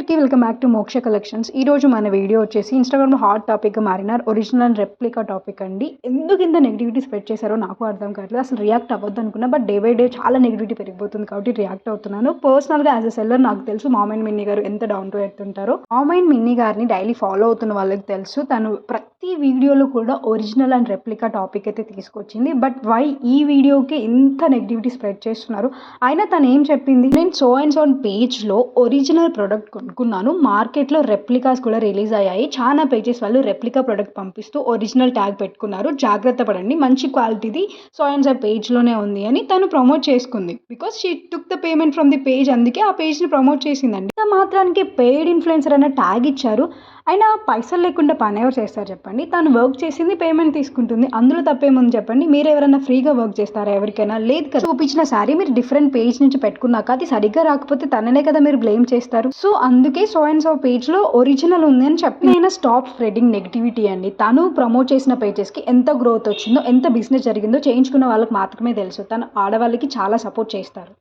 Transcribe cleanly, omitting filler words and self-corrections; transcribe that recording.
అందరికీ welcome back to మోక్ష collections. ఈ రోజు మన వీడియో వచ్చేసి ఇన్స్టాగ్రామ్లో హాట్ టాపిక్గా మారిన ఒరిజినల్ అండ్ రెప్లికా టాపిక్ అండి. ఎందుకు ఇంత నెగిటివిటీ స్ప్రెడ్ చేశారో నాకు అర్థం కావట్లేదు. అసలు రియాక్ట్ అవ్వద్దు అనుకున్నా, బట్ డే బై డే చాలా నెగిటివిటీ పెరిగిపోతుంది కాబట్టి రియాక్ట్ అవుతున్నాను. పర్సనల్గా యాజ్ అ సెల్లర్ నాకు తెలుసు మామ్ అండ్ మిన్నీ గారు ఎంత డౌన్ టు ఎర్త్ ఉంటారో. మామ్ అండ్ మిన్నీ గారిని డైలీ ఫాలో అవుతున్న వాళ్ళకి తెలుసు తను ప్రతి వీడియోలో కూడా ఒరిజినల్ అండ్ రెప్లికా టాపిక్ అయితే తీసుకొచ్చింది. బట్ వై ఈ వీడియోకి ఇంత నెగిటివిటీ స్ప్రెడ్ చేస్తున్నారు? అయినా తను ఏం చెప్పింది, నేను సో అండ్ సో పేజ్లో ఒరిజినల్ ప్రోడక్ట్ కొనుక్కున్నాను, మార్కెట్లో రెప్లికాస్ కూడా రిలీజ్ అయ్యాయి, చాలా పేజెస్ వాళ్ళు రెప్లికా ప్రోడక్ట్ పంపిస్తూ ఒరిజినల్ ట్యాగ్ పెట్టుకున్నారు, జాగ్రత్త పడండి, మంచి క్వాలిటీది సో అండ్ సో పేజ్లోనే ఉంది అని తను ప్రమోట్ చేసుకుంది. Because she took the payment from the page, అందుకే ఆ పేజ్ని ప్రమోట్ చేసిందండి. మాత్రానికి పెయిడ్ ఇన్ఫ్లుయెన్సర్ అన్న ట్యాగ్ ఇచ్చారు, అయినా పైసలు లేకుండా పని ఎవరు చేస్తారు చెప్పండి? తను వర్క్ చేసింది, పేమెంట్ తీసుకుంటుంది, అందులో తప్పేముంది చెప్పండి? మీరు ఎవరైనా ఫ్రీగా వర్క్ చేస్తారా ఎవరికైనా? లేదు కదా. చూపించిన శారీ మీరు డిఫరెంట్ పేజ్ నుంచి పెట్టుకున్నాక అది సరిగ్గా రాకపోతే తననే కదా మీరు బ్లేమ్ చేస్తారు. సో అందుకే సో అండ్ సో పేజ్లో ఒరిజినల్ ఉంది అని చెప్పి నేను స్టాప్ స్ప్రెడింగ్ నెగిటివిటీ అండి. తను ప్రమోట్ చేసిన పేజెస్కి ఎంత గ్రోత్ వచ్చిందో, ఎంత బిజినెస్ జరిగిందో చేయించుకున్న వాళ్ళకి మాత్రమే తెలుసు. తను ఆడవాళ్ళకి చాలా సపోర్ట్ చేస్తారు.